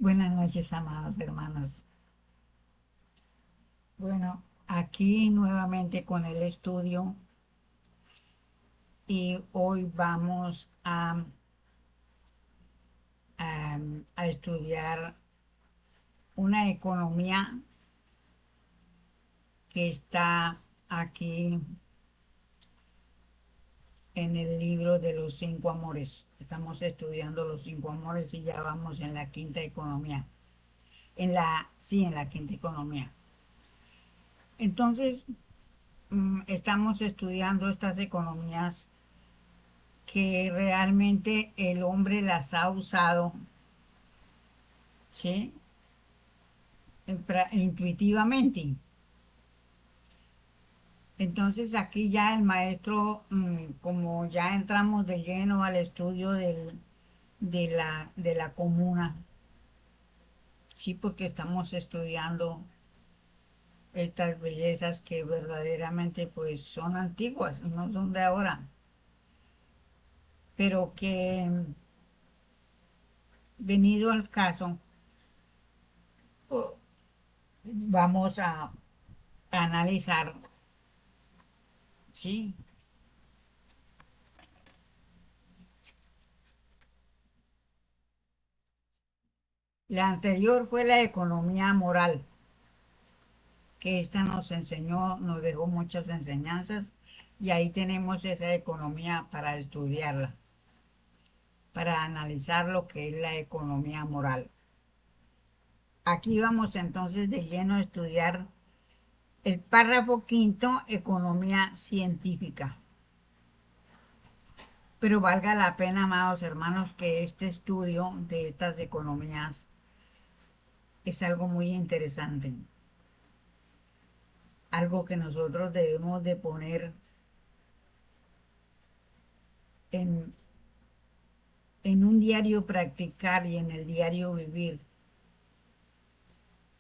Buenas noches, amados hermanos. Bueno, aquí nuevamente con el estudio y hoy vamos a estudiar una economía que está aquí en el libro de los cinco amores. Estamos estudiando los cinco amores y ya vamos en la quinta economía. En la quinta economía. Entonces, estamos estudiando estas economías que realmente el hombre las ha usado, ¿sí? Intuitivamente. Entonces aquí ya el maestro, como ya entramos de lleno al estudio de la comuna, sí, porque estamos estudiando estas bellezas que verdaderamente pues son antiguas, no son de ahora, pero que venido al caso, oh, vamos a analizar, ¿sí? La anterior fue la economía moral, que esta nos enseñó, nos dejó muchas enseñanzas y ahí tenemos esa economía para estudiarla, para analizar lo que es la economía moral. Aquí vamos entonces de lleno a estudiar el párrafo quinto, economía científica. Pero valga la pena, amados hermanos, que este estudio de estas economías es algo muy interesante, algo que nosotros debemos de poner en, en un diario practicar y en el diario vivir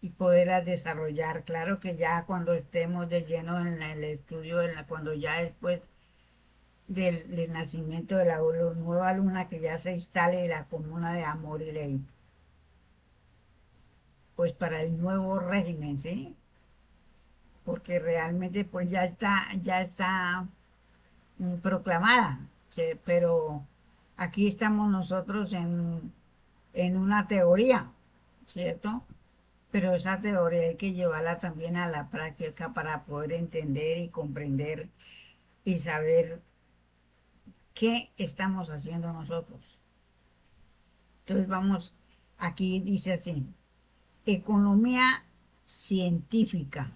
y poderlas desarrollar. Claro que ya cuando estemos de lleno en el estudio, cuando ya después del nacimiento de la nueva luna, que ya se instale la comuna de amor y ley, pues para el nuevo régimen, ¿sí? Porque realmente pues ya está proclamada, ¿sí? Pero aquí estamos nosotros en una teoría, ¿cierto? Pero esa teoría hay que llevarla también a la práctica para poder entender y comprender y saber qué estamos haciendo nosotros. Entonces vamos, aquí dice así, economía científica.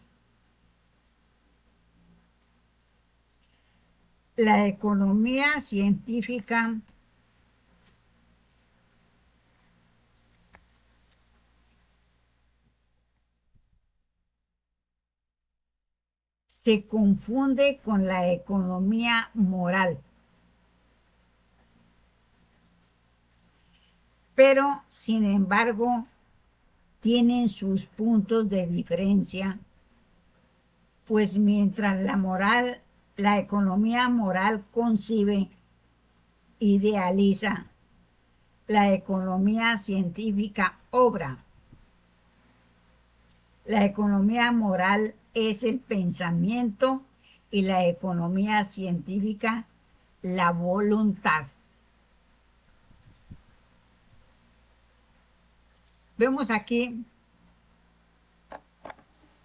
La economía científica se confunde con la economía moral, pero sin embargo tienen sus puntos de diferencia, pues mientras la economía moral concibe, idealiza, la economía científica obra. La economía moral es el pensamiento y la economía científica la voluntad. Vemos aquí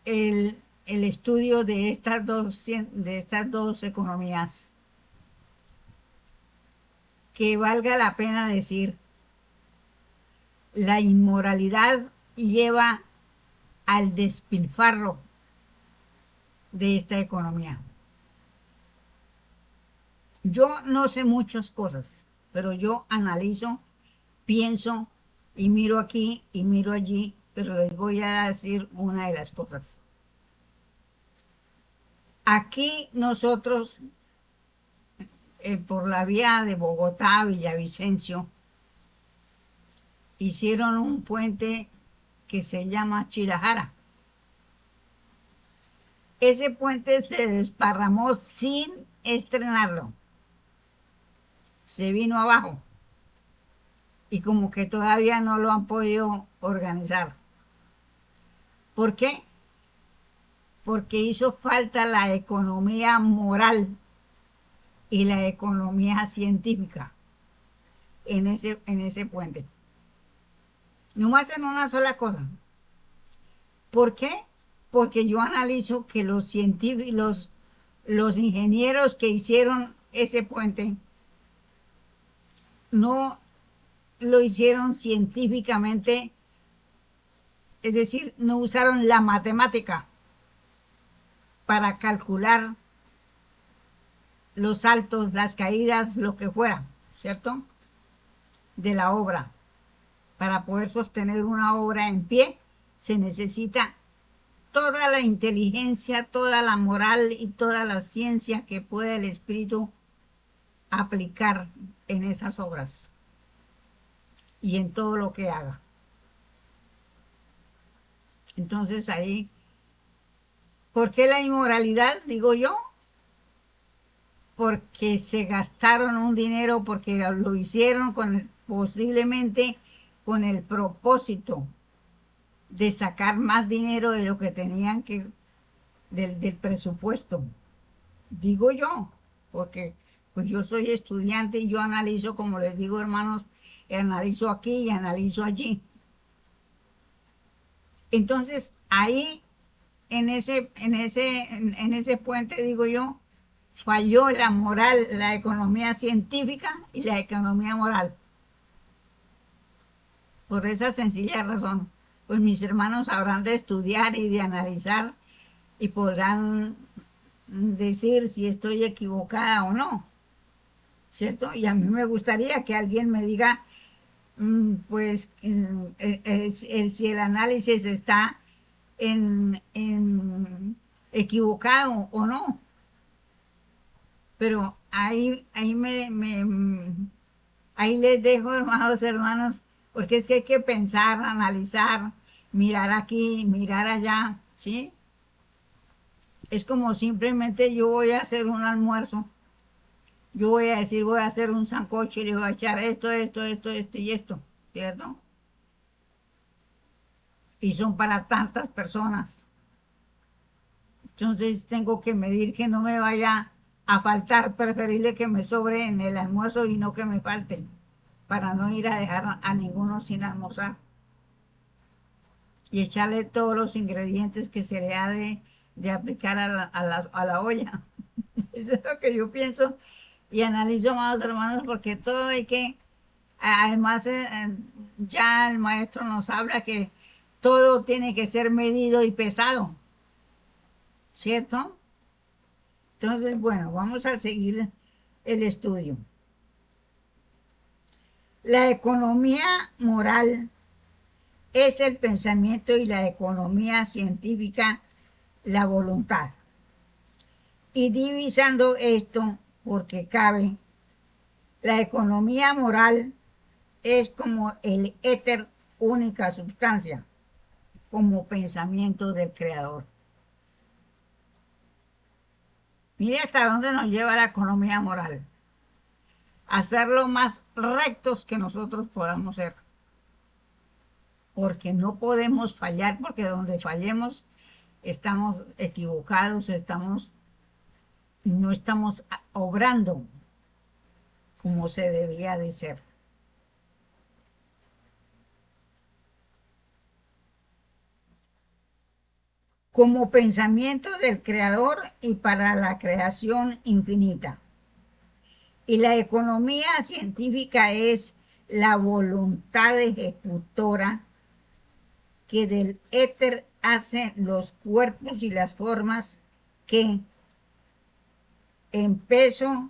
el estudio de estas dos economías, que valga la pena decir, la inmoralidad lleva al despilfarro de esta economía. Yo no sé muchas cosas, pero yo analizo, pienso y miro aquí y miro allí, pero les voy a decir una de las cosas. Aquí nosotros, por la vía de Bogotá a Villavicencio, hicieron un puente que se llama Chirajara. Ese puente se desparramó sin estrenarlo. Se vino abajo. y como que todavía no lo han podido organizar. ¿Por qué? Porque hizo falta la economía moral y la economía científica en ese puente. No más en una sola cosa. ¿Por qué? Porque yo analizo que los científicos, los ingenieros que hicieron ese puente no lo hicieron científicamente, es decir, no usaron la matemática para calcular los saltos, las caídas, lo que fuera, ¿cierto? De la obra. Para poder sostener una obra en pie se necesita toda la inteligencia, toda la moral y toda la ciencia que pueda el espíritu aplicar en esas obras y en todo lo que haga. Entonces ahí, ¿por qué la inmoralidad? Digo yo, porque se gastaron un dinero, porque lo hicieron posiblemente con el propósito de sacar más dinero de lo que tenían que del presupuesto. Digo yo, porque pues yo soy estudiante y yo analizo, como les digo, hermanos, analizo aquí y analizo allí. Entonces, ahí, en ese puente, digo yo, falló la moral, la economía científica y la economía moral. Por esa sencilla razón, pues mis hermanos habrán de estudiar y de analizar y podrán decir si estoy equivocada o no, ¿cierto? Y a mí me gustaría que alguien me diga, pues, si el análisis está en equivocado o no. Pero ahí les dejo, hermanos, porque es que hay que pensar, analizar, mirar aquí, mirar allá, ¿sí? Es como simplemente yo voy a hacer un almuerzo, yo voy a decir, voy a hacer un sancocho y le voy a echar esto y esto, ¿cierto? Y son para tantas personas. Entonces tengo que medir que no me vaya a faltar, preferible que me sobre en el almuerzo y no que me falte, para no ir a dejar a ninguno sin almorzar. Y echarle todos los ingredientes que se le ha de aplicar a la olla. Eso es lo que yo pienso y analizo, más hermanos, porque todo hay que, además ya el maestro nos habla que todo tiene que ser medido y pesado, ¿cierto? Entonces, bueno, vamos a seguir el estudio. La economía moral es el pensamiento y la economía científica la voluntad. Y divisando esto, porque cabe, la economía moral es como el éter, única sustancia, como pensamiento del Creador. Mire hasta dónde nos lleva la economía moral. Hacerlo más rectos que nosotros podamos ser. Porque no podemos fallar, porque donde fallemos estamos equivocados, no estamos obrando como se debía de ser. Como pensamiento del Creador y para la creación infinita. Y la economía científica es la voluntad ejecutora que del éter hace los cuerpos y las formas que en peso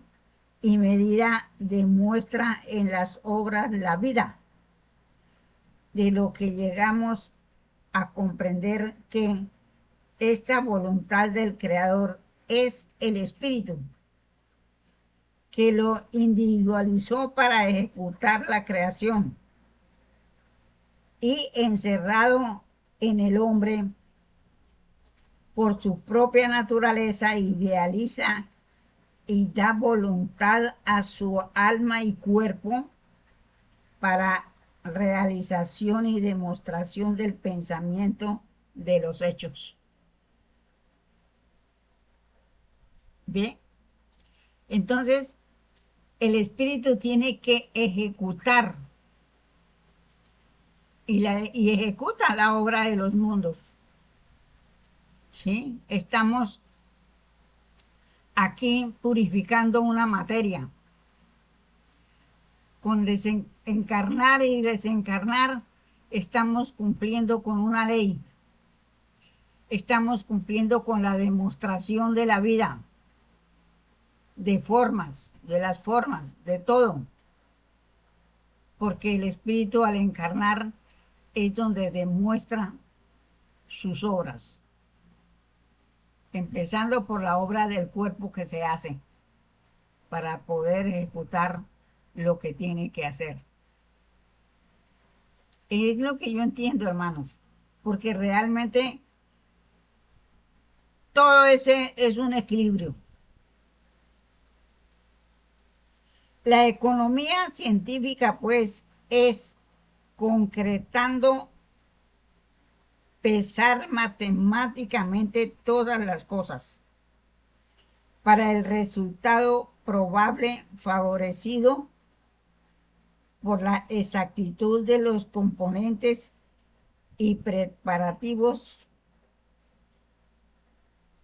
y medida demuestra en las obras la vida, de lo que llegamos a comprender que esta voluntad del Creador es el Espíritu, que lo individualizó para ejecutar la creación y encerrado en el hombre por su propia naturaleza idealiza y da voluntad a su alma y cuerpo para realización y demostración del pensamiento de los hechos. ¿Bien? Entonces, el espíritu tiene que ejecutar y ejecuta la obra de los mundos. ¿Sí? Estamos aquí purificando una materia. Con encarnar y desencarnar estamos cumpliendo con una ley. Estamos cumpliendo con la demostración de la vida, de formas, de las formas, de todo. Porque el espíritu al encarnar es donde demuestra sus obras, empezando por la obra del cuerpo que se hace para poder ejecutar lo que tiene que hacer. Es lo que yo entiendo, hermanos, porque realmente todo ese es un equilibrio. La economía científica, pues, es concretando, pesar matemáticamente todas las cosas para el resultado probable favorecido por la exactitud de los componentes y preparativos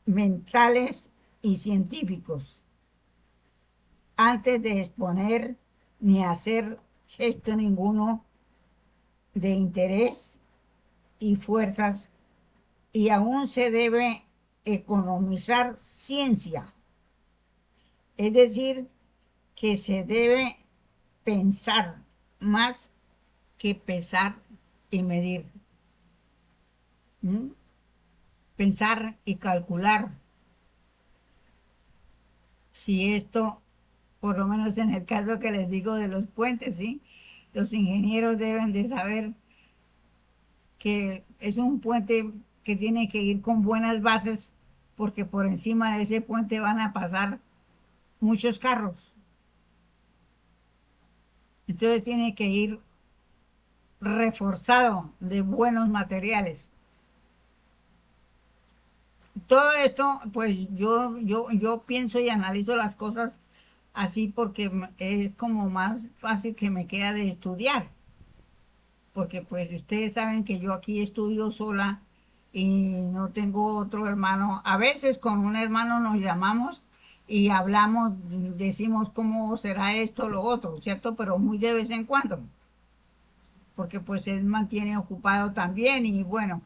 mentales y científicos antes de exponer ni hacer gesto ninguno de interés y fuerzas, y aún se debe economizar ciencia, es decir, que se debe pensar más que pesar y medir. ¿Mm? Pensar y calcular si esto, por lo menos en el caso que les digo de los puentes, ¿sí? Los ingenieros deben de saber que es un puente que tiene que ir con buenas bases porque por encima de ese puente van a pasar muchos carros. Entonces tiene que ir reforzado de buenos materiales. Todo esto, pues yo pienso y analizo las cosas así porque es como más fácil que me queda de estudiar. Porque pues ustedes saben que yo aquí estudio sola y no tengo otro hermano. A veces con un hermano nos llamamos y hablamos, decimos cómo será esto, lo otro, ¿cierto? Pero muy de vez en cuando, porque pues él mantiene ocupado también y bueno,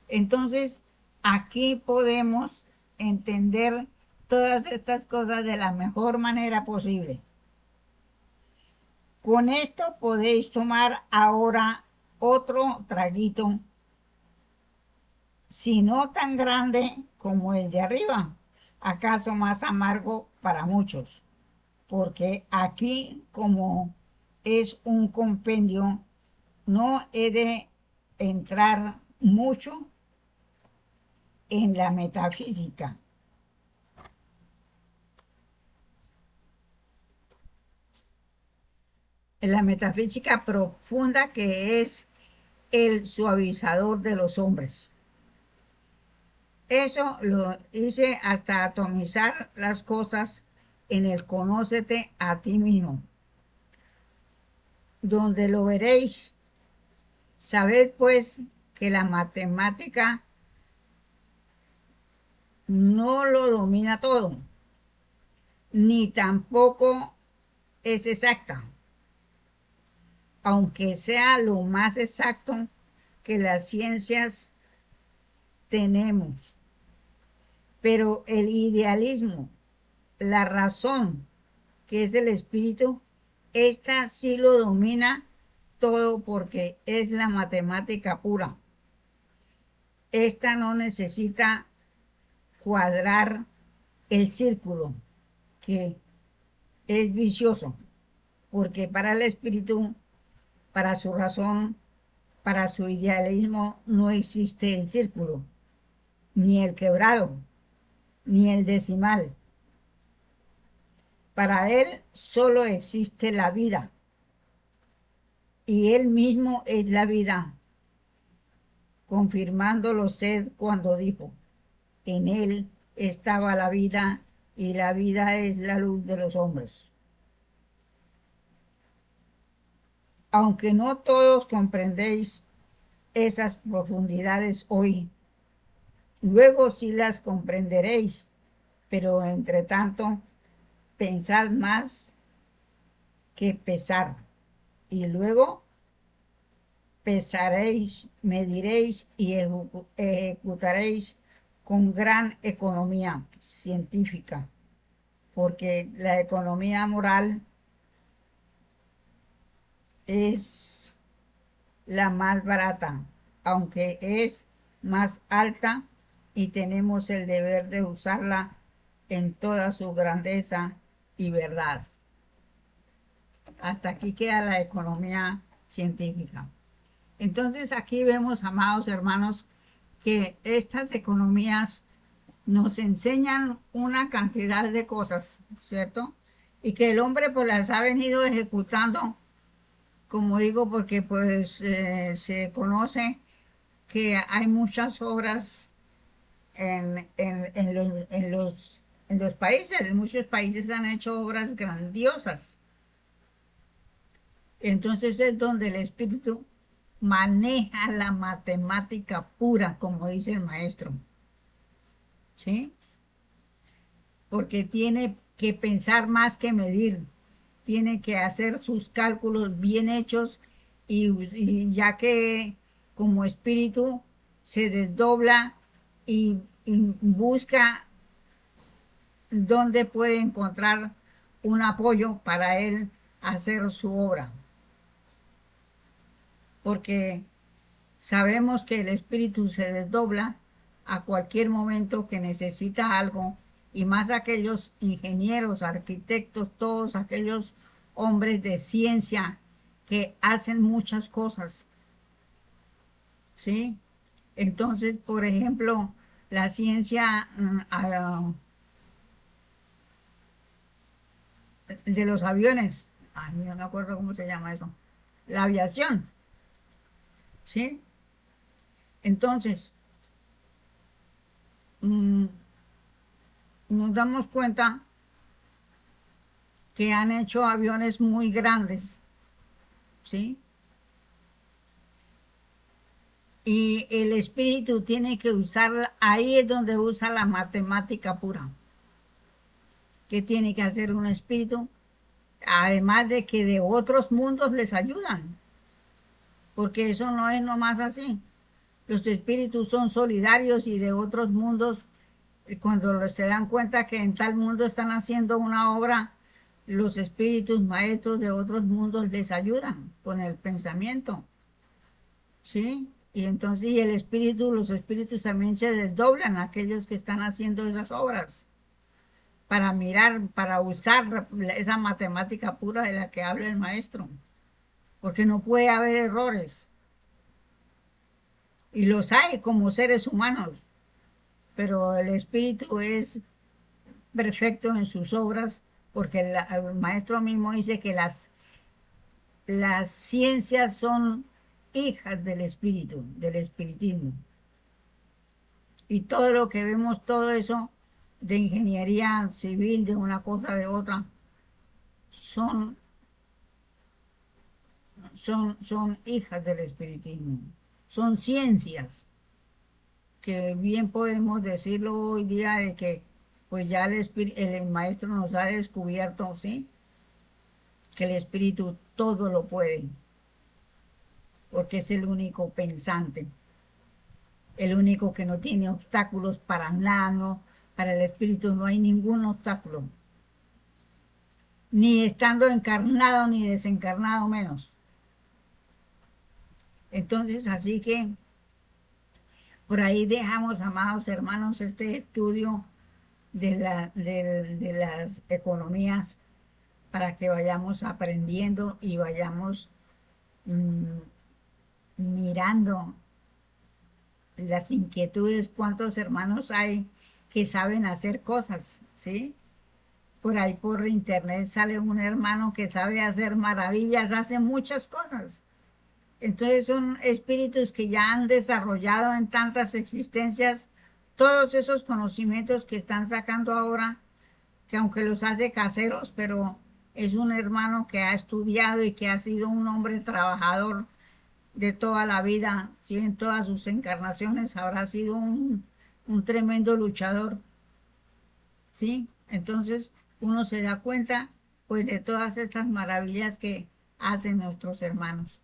entonces aquí podemos entender todas estas cosas de la mejor manera posible. Con esto podéis tomar ahora otro traguito, si no tan grande como el de arriba, acaso más amargo para muchos, porque aquí como es un compendio, no he de entrar mucho en la metafísica. En la metafísica profunda que es el suavizador de los hombres. Eso lo hice hasta atomizar las cosas en el conócete a ti mismo, donde lo veréis. Sabed pues que la matemática no lo domina todo, ni tampoco es exacta, aunque sea lo más exacto que las ciencias tenemos. Pero el idealismo, la razón, que es el espíritu, esta sí lo domina todo porque es la matemática pura. Esta no necesita cuadrar el círculo, que es vicioso, porque para el espíritu, para su razón, para su idealismo, no existe el círculo, ni el quebrado, ni el decimal. Para él solo existe la vida. y Él mismo es la vida, confirmándolo sed cuando dijo, en Él estaba la vida y la vida es la luz de los hombres. Aunque no todos comprendéis esas profundidades hoy, luego sí las comprenderéis, pero entre tanto pensad más que pesar, y luego pesaréis, mediréis y ejecutaréis con gran economía científica, porque la economía moral es la más barata, aunque es más alta y tenemos el deber de usarla en toda su grandeza y verdad. Hasta aquí queda la economía científica. Entonces aquí vemos, amados hermanos, que estas economías nos enseñan una cantidad de cosas, ¿cierto? Y que el hombre pues las ha venido ejecutando, como digo, porque pues se conoce que hay muchas obras en los países, en muchos países han hecho obras grandiosas. Entonces es donde el espíritu maneja la matemática pura, como dice el maestro, ¿sí? Porque tiene que pensar más que medir, tiene que hacer sus cálculos bien hechos y ya que como espíritu se desdobla y busca dónde puede encontrar un apoyo para él hacer su obra. Porque sabemos que el espíritu se desdobla a cualquier momento que necesita algo, y más aquellos ingenieros, arquitectos, todos aquellos hombres de ciencia que hacen muchas cosas, ¿sí? Entonces, por ejemplo, la ciencia de los aviones, ay, no me acuerdo cómo se llama eso, la aviación, ¿sí? Entonces, mm, nos damos cuenta que han hecho aviones muy grandes, ¿sí? Y el espíritu tiene que usar, ahí es donde usa la matemática pura. ¿Qué tiene que hacer un espíritu? Además de que de otros mundos les ayudan, porque eso no es nomás así. Los espíritus son solidarios y de otros mundos, cuando se dan cuenta que en tal mundo están haciendo una obra, los espíritus maestros de otros mundos les ayudan con el pensamiento, ¿sí? Y entonces y el espíritu, los espíritus también se desdoblan, aquellos que están haciendo esas obras, para mirar, para usar esa matemática pura de la que habla el maestro, porque no puede haber errores, y los hay como seres humanos, pero el espíritu es perfecto en sus obras, porque el maestro mismo dice que las ciencias son hijas del espíritu, del espiritismo. Y todo lo que vemos, todo eso de ingeniería civil, de una cosa, de otra, son, son hijas del espiritismo. Son ciencias que bien podemos decirlo hoy día de que pues ya el maestro nos ha descubierto, ¿sí? Que el espíritu todo lo puede, porque es el único pensante, el único que no tiene obstáculos para nada, no, para el espíritu no hay ningún obstáculo, ni estando encarnado ni desencarnado menos. Entonces, así que por ahí dejamos, amados hermanos, este estudio de las economías para que vayamos aprendiendo y vayamos mm, mirando las inquietudes, cuántos hermanos hay que saben hacer cosas, ¿sí? Por ahí por internet sale un hermano que sabe hacer maravillas, hace muchas cosas, Entonces son espíritus que ya han desarrollado en tantas existencias todos esos conocimientos que están sacando ahora, que aunque los hace caseros, pero es un hermano que ha estudiado y que ha sido un hombre trabajador de toda la vida, ¿sí? En todas sus encarnaciones habrá sido un tremendo luchador, ¿sí? Entonces uno se da cuenta pues de todas estas maravillas que hacen nuestros hermanos.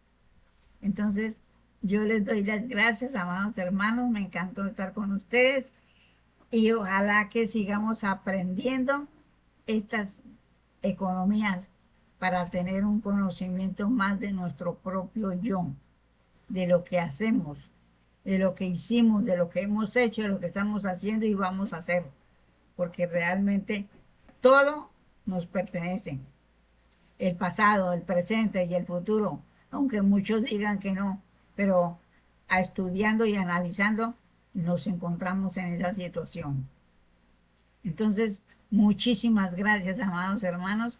Entonces yo les doy las gracias, amados hermanos, me encantó estar con ustedes y ojalá que sigamos aprendiendo estas economías para tener un conocimiento más de nuestro propio yo, de lo que hacemos, de lo que hicimos, de lo que hemos hecho, de lo que estamos haciendo y vamos a hacer, porque realmente todo nos pertenece, el pasado, el presente y el futuro, aunque muchos digan que no, pero estudiando y analizando nos encontramos en esa situación. Entonces, muchísimas gracias, amados hermanos.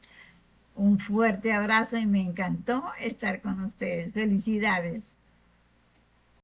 Un fuerte abrazo y me encantó estar con ustedes. Felicidades.